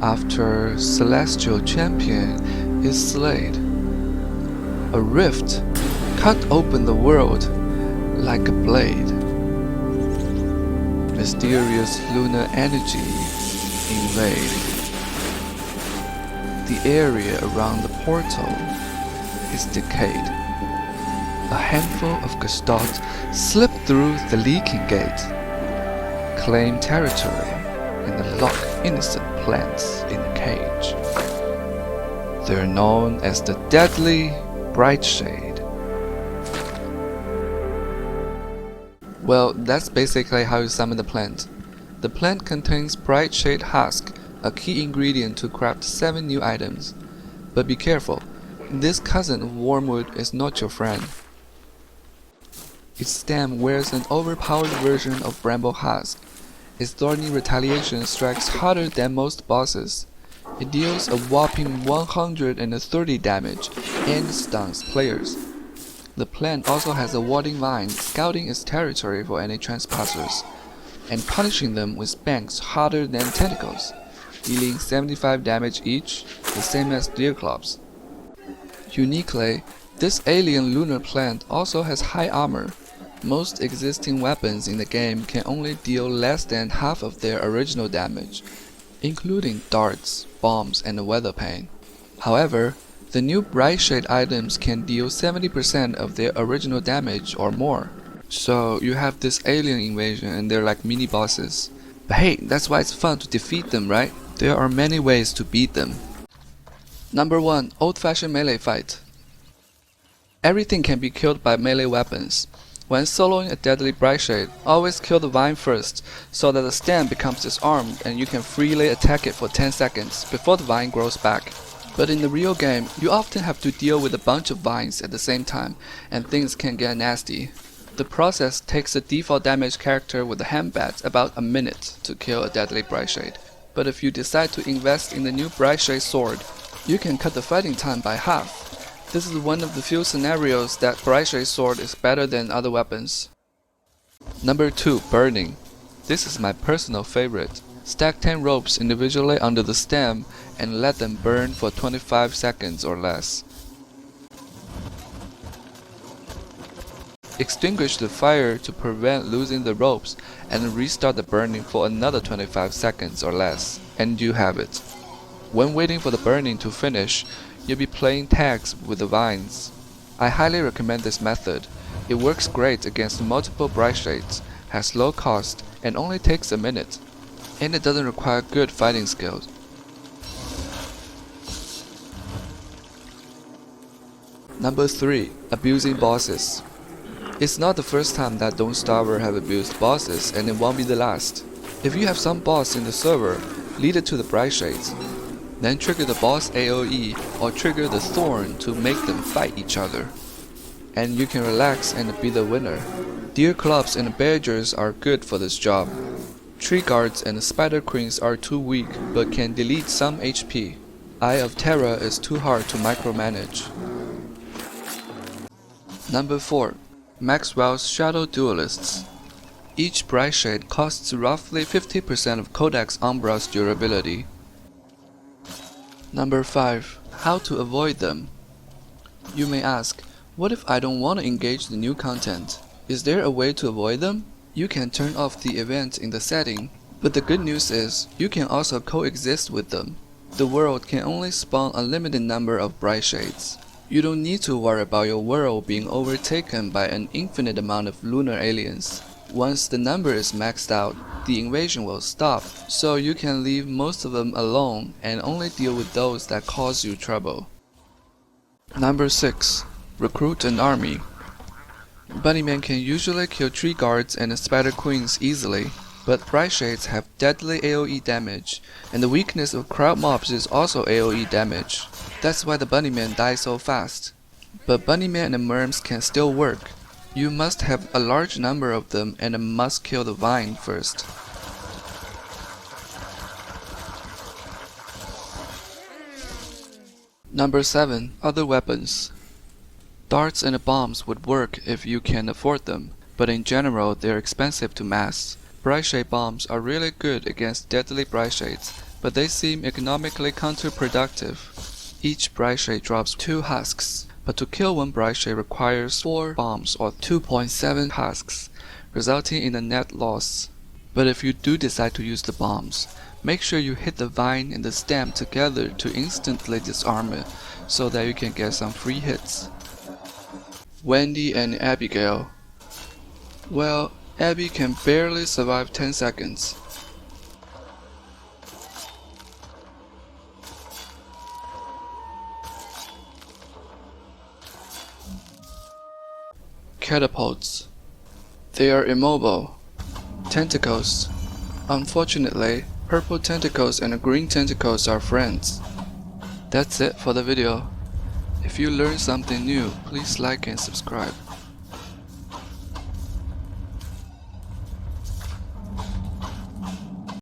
after Celestial Champion is slayed. A rift cut open the world like a blade. Mysterious lunar energy invade. The area around the portal is decayed. A handful of gestalts slip through the leaking gate, claim territory, and lock innocent plants in a cage. They're known as the Deadly Brightshade. Well, that's basically how you summon the plant. The plant contains Brightshade husk, a key ingredient to craft 7 new items. But be careful, this cousin of wormwood is not your friend. Its stem wears an overpowered version of bramble husk. Its thorny retaliation strikes harder than most bosses. It deals a whopping 130 damage and stuns players. The plant also has a warding vine scouting its territory for any trespassers, and punishing them with bangs harder than tentacles, dealing 75 damage each, the same as deer clubs. Uniquely, this alien lunar plant also has high armor. Most existing weapons in the game can only deal less than half of their original damage, including darts, bombs, and weather pane. However, the new Brightshade items can deal 70% of their original damage or more. So you have this alien invasion and they're like mini bosses. But hey, that's why it's fun to defeat them, right? There are many ways to beat them. Number 1. Old-fashioned melee fight. Everything can be killed by melee weapons. When soloing a Deadly Brightshade, always kill the vine first, so that the stem becomes disarmed and you can freely attack it for 10 seconds before the vine grows back. But in the real game, you often have to deal with a bunch of vines at the same time, and things can get nasty. The process takes the default damage character with a handbat about a minute to kill a Deadly Brightshade. But if you decide to invest in the new Brightshade sword, you can cut the fighting time by half. This is one of the few scenarios that Brightshade sword is better than other weapons. Number 2. Burning. This is my personal favorite. Stack 10 ropes individually under the stem and let them burn for 25 seconds or less. Extinguish the fire to prevent losing the ropes and restart the burning for another 25 seconds or less, and you have it. When waiting for the burning to finish, you'll be playing tags with the vines. I highly recommend this method. It works great against multiple Brightshades, has low cost, and only takes a minute. And it doesn't require good fighting skills. Number 3. Abusing bosses. It's not the first time that Don't Starver have abused bosses, and it won't be the last. If you have some boss in the server, lead it to the Brightshades. Then trigger the boss AoE or trigger the thorn to make them fight each other. And you can relax and be the winner. Deer clubs and badgers are good for this job. Tree guards and spider queens are too weak but can delete some HP. Eye of Terror is too hard to micromanage. Number 4. Maxwell's Shadow Duelists. Each Brightshade costs roughly 50% of Codex Umbra's durability. Number 5. How to avoid them. You may ask, what if I don't want to engage the new content? Is there a way to avoid them? You can turn off the event in the setting, but the good news is, you can also coexist with them. The world can only spawn a limited number of Brightshades. You don't need to worry about your world being overtaken by an infinite amount of lunar aliens. Once the number is maxed out, the invasion will stop, so you can leave most of them alone and only deal with those that cause you trouble. Number 6. Recruit an army. Bunnymen can usually kill tree guards and spider queens easily, but Brightshades have deadly AoE damage, and the weakness of crowd mobs is also AoE damage. That's why the bunnymen die so fast. But bunnymen and merms can still work. You must have a large number of them and must kill the vine first. Number 7. Other weapons. Darts and bombs would work if you can afford them, but in general they're expensive to mass. Brightshade bombs are really good against Deadly Brightshades, but they seem economically counterproductive. Each Brightshade drops 2 husks, but to kill one Brightshade requires 4 bombs or 2.7 husks, resulting in a net loss. But if you do decide to use the bombs, make sure you hit the vine and the stem together to instantly disarm it, so that you can get some free hits. Wendy and Abigail. Well, Abby can barely survive 10 seconds. Catapults. They are immobile. Tentacles. Unfortunately, purple tentacles and green tentacles are friends. That's it for the video. If you learned something new, please like and subscribe.